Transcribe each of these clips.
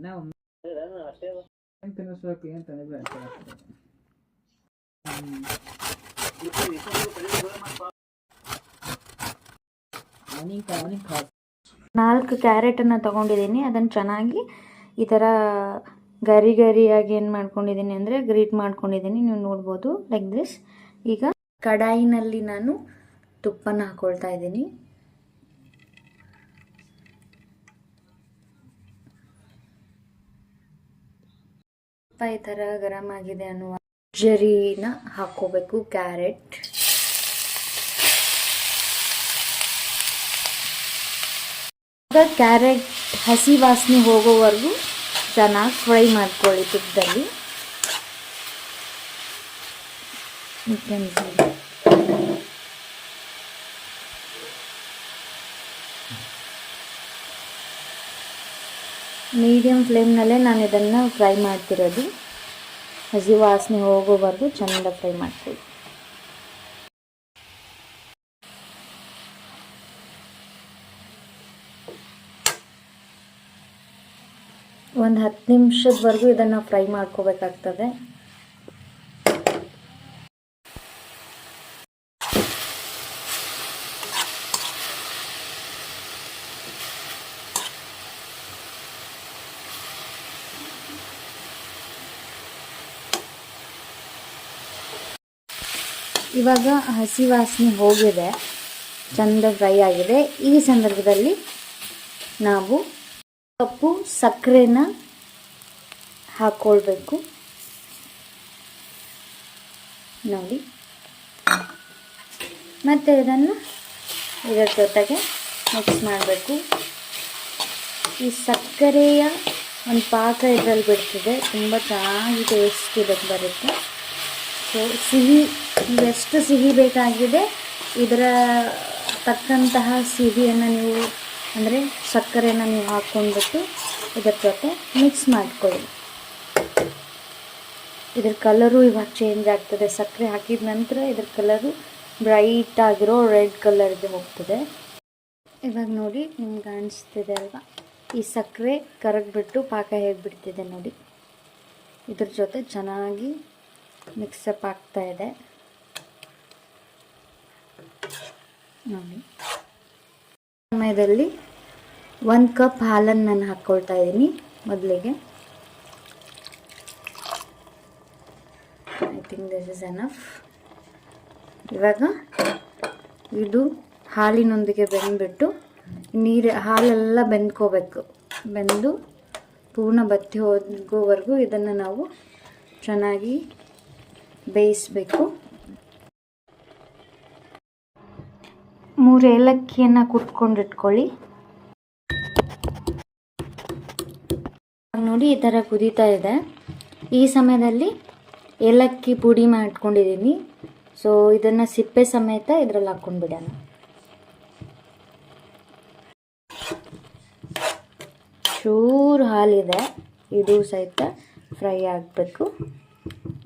ನಾವು ನಾಲ್ಕು ಕ್ಯಾರೆಟನ್ನು ತೊಗೊಂಡಿದ್ದೀನಿ. ಅದನ್ನು ಚೆನ್ನಾಗಿ ಈ ಥರ ಗರಿ ಗರಿಯಾಗಿ ಏನು ಮಾಡ್ಕೊಂಡಿದ್ದೀನಿ ಅಂದರೆ ಗ್ರೀಟ್ ಮಾಡ್ಕೊಂಡಿದ್ದೀನಿ. ನೀವು ನೋಡ್ಬೋದು ಲೈಕ್ ದಿಸ್. ಈಗ ಕಡಾಯಿನಲ್ಲಿ ನಾನು ತುಪ್ಪನ ಹಾಕೊಳ್ತಾ ಇದ್ದೀನಿ. ತುಪ್ಪ ಈ ಥರ ಗರಂ ಆಗಿದೆ ಅನ್ನುವ ಜರಿನ ಹಾಕೋಬೇಕು. ಕ್ಯಾರೆಟ್ ಕ್ಯಾರೆಟ್ ಹಸಿ ವಾಸನೆ ಹೋಗೋವರೆಗೂ ಚೆನ್ನಾಗಿ ಫ್ರೈ ಮಾಡ್ಕೊಳ್ಳಿ ತುಪ್ಪದಲ್ಲಿ. ಮೀಡಿಯಂ ಫ್ಲೇಮ್ನಲ್ಲೇ ನಾನು ಇದನ್ನು ಫ್ರೈ ಮಾಡ್ತಿರೋದು. ಹಸಿ ವಾಸನೆ ಹೋಗೋವರೆಗೂ ಚೆಂದ ಫ್ರೈ ಮಾಡ್ಕೊಳ್ಳಿ. ಒಂದು 10 ನಿಮಿಷದವರೆಗೂ ಇದನ್ನು ಫ್ರೈ ಮಾಡ್ಕೋಬೇಕಾಗ್ತದೆ. ಇವಾಗ ಹಸಿ ವಾಸನೆ ಹೋಗಿದೆ, ಚೆಂದ ಫ್ರೈ ಆಗಿದೆ. ಈ ಸಂದರ್ಭದಲ್ಲಿ ನಾವು ಕಪ್ಪು ಸಕ್ಕರೆನ ಹಾಕ್ಕೊಳ್ಬೇಕು ನೋಡಿ. ಮತ್ತು ಇದನ್ನು ಇದರ ಜೊತೆಗೆ ಮಿಕ್ಸ್ ಮಾಡಬೇಕು. ಈ ಸಕ್ಕರೆಯ ಒಂದು ಪಾಕ ಇದರಲ್ಲಿ ಬಿಡ್ತಿದೆ, ತುಂಬ ಚೆನ್ನಾಗಿ ಟೇಸ್ಟ್ ಇದಕ್ಕೆ ಬರುತ್ತೆ. ಸೊ ಸಿಹಿ, ಎಷ್ಟು ಸಿಹಿ ಬೇಕಾಗಿದೆ ಇದರ ತಕ್ಕಂತಹ ಸಿಹಿಯನ್ನು ನೀವು ಅಂದರೆ ಸಕ್ಕರೆನ ನೀವು ಹಾಕ್ಕೊಂಡ್ಬಿಟ್ಟು ಇದರ ಜೊತೆ ಮಿಕ್ಸ್ ಮಾಡ್ಕೊಳ್ಳಿ. ಇದ್ರ ಕಲರು ಇವಾಗ ಚೇಂಜ್ ಆಗ್ತದೆ. ಸಕ್ಕರೆ ಹಾಕಿದ ನಂತರ ಇದ್ರ ಕಲರು ಬ್ರೈಟ್ ಆಗಿರೋ ರೆಡ್ ಕಲರ್ಗೆ ಹೋಗ್ತದೆ. ಇವಾಗ ನೋಡಿ ನಿಮ್ಗೆ ಕಾಣಿಸ್ತಿದೆ ಅಲ್ವಾ, ಈ ಸಕ್ಕರೆ ಕರಗಿಬಿಟ್ಟು ಪಾಕ ಹೇಗೆ ಬಿಡ್ತಿದೆ ನೋಡಿ. ಇದ್ರ ಜೊತೆ ಚೆನ್ನಾಗಿ ಮಿಕ್ಸಪ್ ಆಗ್ತಾ ಇದೆ ನೋಡಿ. ಸಮಯದಲ್ಲಿ 1 ಕಪ್ ಹಾಲನ್ನು ನಾನು ಹಾಕ್ಕೊಳ್ತಾ ಇದ್ದೀನಿ ಮೊದಲಿಗೆ. I think this is enough. ಇವಾಗ ಇದು ಹಾಲಿನೊಂದಿಗೆ ಬೆಂದ್ಬಿಟ್ಟು ಹಾಲೆಲ್ಲ ಬೆಂದ್ಕೋಬೇಕು. ಬೆಂದು ಪೂರ್ಣ ಬತ್ತಿ ಹೋಗೋವರೆಗೂ ಇದನ್ನು ನಾವು ಚೆನ್ನಾಗಿ ಬೇಯಿಸಬೇಕು. 3 ಏಲಕ್ಕಿಯನ್ನು ಕುಟ್ಕೊಂಡಿಟ್ಕೊಳ್ಳಿ. ನೋಡಿ ಈ ಥರ ಕುದೀತಾ ಇದೆ. ಈ ಸಮಯದಲ್ಲಿ ಏಲಕ್ಕಿ ಪುಡಿ ಮಾಡ್ಕೊಂಡಿದ್ದೀನಿ. ಸೊ ಇದನ್ನು ಸಿಪ್ಪೆ ಸಮೇತ ಇದರಲ್ಲಿ ಹಾಕ್ಕೊಂಡ್ಬಿಡೋಣ. ಚೂರು ಹಾಲಿದೆ, ಇದು ಸಹಿತ ಫ್ರೈ ಆಗಬೇಕು.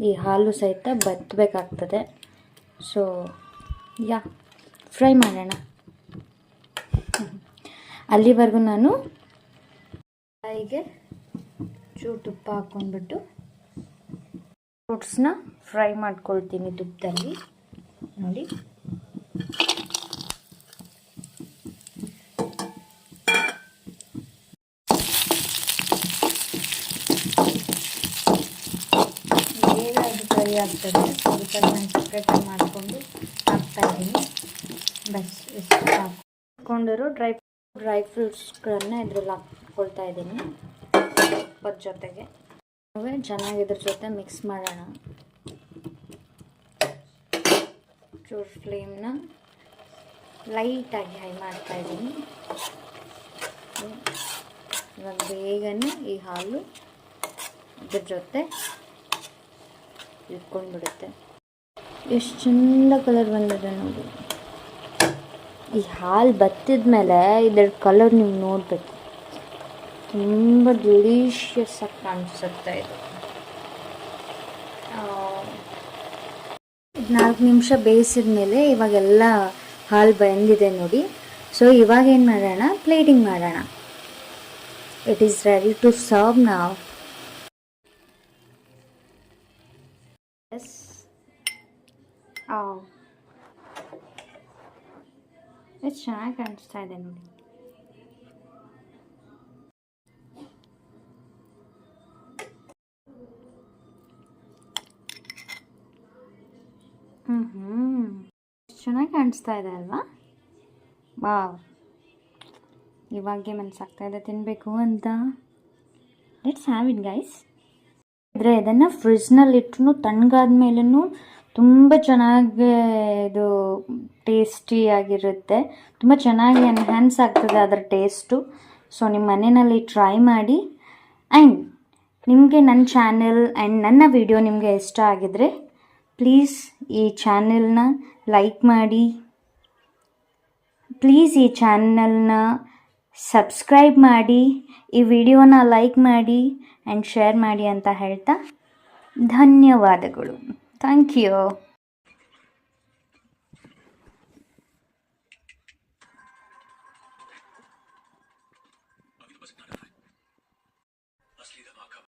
ಈ ಹಾಲು ಸಹಿತ ಬತ್ತಬೇಕಾಗ್ತದೆ. ಸೊ ಫ್ರೈ ಮಾಡೋಣ. ಅಲ್ಲಿವರೆಗೂ ನಾನು ಕೈಗೆ ಚೂರು ತುಪ್ಪ ಹಾಕ್ಕೊಂಡ್ಬಿಟ್ಟು ಫ್ರೂಟ್ಸ್ನ ಫ್ರೈ ಮಾಡ್ಕೊಳ್ತೀನಿ ತುಪ್ಪದಲ್ಲಿ ನೋಡಿ. ಬೇಗ ಅದು ಫ್ರೈ ಆಗ್ತದೆ. ಸ್ವಲ್ಪ ನಾನು ಸಪ್ರೇಟ್ ಮಾಡಿಕೊಂಡು ಹಾಕ್ತಾಯಿದ್ದೀನಿ. ಬಸ್ ಇಷ್ಟು ಹಾಕ್ಕೊಂಡಿರೋ ಡ್ರೈ ಫ್ರೂಟ್ಸ್ಗಳನ್ನು ಇದ್ರಲ್ಲಿ ಹಾಕ್ಕೊಳ್ತಾ ಇದ್ದೀನಿ ತುಪ್ಪದ ಜೊತೆಗೆ. ಚೆನ್ನಾಗಿ ಇದ್ರ ಜೊತೆ ಮಿಕ್ಸ್ ಮಾಡೋಣ. ಚೂರು ಫ್ಲೇಮ್ನ ಲೈಟಾಗಿ ಹೈ ಮಾಡ್ತಾ ಇದ್ದೀನಿ. ಇವಾಗ ಬೇಗನೆ ಈ ಹಾಲು ಇದ್ರ ಜೊತೆ ಇಟ್ಕೊಂಡ್ಬಿಡುತ್ತೆ. ಎಷ್ಟು ಚೆಂದ ಕಲರ್ ಬಂದಿದೆ ನೋಡಿ. ಈ ಹಾಲು ಬತ್ತಿದ ಮೇಲೆ ಇದರ ಕಲರ್ ನೀವು ನೋಡಬೇಕು, ತುಂಬ ಡೆಲಿಷಿಯಸ್ ಆಗಿ ಕಾಣಿಸುತ್ತೆ. ಇದು 4 ನಿಮಿಷ ಬೇಯಿಸಿದ ಮೇಲೆ ಇವಾಗೆಲ್ಲ ಹಾಲು ಬೆಂದಿದೆ ನೋಡಿ. ಸೊ ಇವಾಗ ಏನು ಮಾಡೋಣ, ಪ್ಲೇಟಿಂಗ್ ಮಾಡೋಣ. It is ready to serve now. Yes. Oh, ಎಷ್ಟು ಚೆನ್ನಾಗಿ ಕಾಣಿಸ್ತಾ ಇದೆ ನೋಡಿ. ಎಷ್ಟು ಚೆನ್ನಾಗಿ ಕಾಣಿಸ್ತಾ ಇದೆ ಅಲ್ವಾ? ವಾವ್, ಇವಾಗೆ ಮನಸ್ಸಾಗ್ತಾ ಇದೆ ತಿನ್ನಬೇಕು ಅಂತ. Let's have it guys. ಆದರೆ ಇದನ್ನು ಫ್ರಿಜ್ನಲ್ಲಿ ಇಟ್ಟರು ತಣ್ಣಗಾದ ಮೇಲೂ ತುಂಬ ಚೆನ್ನಾಗಿ ಇದು ಟೇಸ್ಟಿಯಾಗಿರುತ್ತೆ. ತುಂಬ ಚೆನ್ನಾಗಿ ಎನ್ಹ್ಯಾನ್ಸ್ ಆಗ್ತದೆ ಅದರ ಟೇಸ್ಟು. ಸೊ ನಿಮ್ಮ ಮನೆಯಲ್ಲಿ ಟ್ರೈ ಮಾಡಿ. ಆ್ಯಂಡ್ ನಿಮಗೆ ನನ್ನ ಚಾನೆಲ್ ಆ್ಯಂಡ್ ನನ್ನ ವಿಡಿಯೋ ನಿಮಗೆ ಇಷ್ಟ ಆಗಿದರೆ ಪ್ಲೀಸ್ ಈ ಚಾನೆಲ್ನ ಲೈಕ್ ಮಾಡಿ, ಪ್ಲೀಸ್ ಈ ಚಾನಲ್ನ ಸಬ್ಸ್ಕ್ರೈಬ್ ಮಾಡಿ, ಈ ವಿಡಿಯೋನ ಲೈಕ್ ಮಾಡಿ ಆ್ಯಂಡ್ ಶೇರ್ ಮಾಡಿ ಅಂತ ಹೇಳ್ತಾ ಧನ್ಯವಾದಗಳು. Thank you.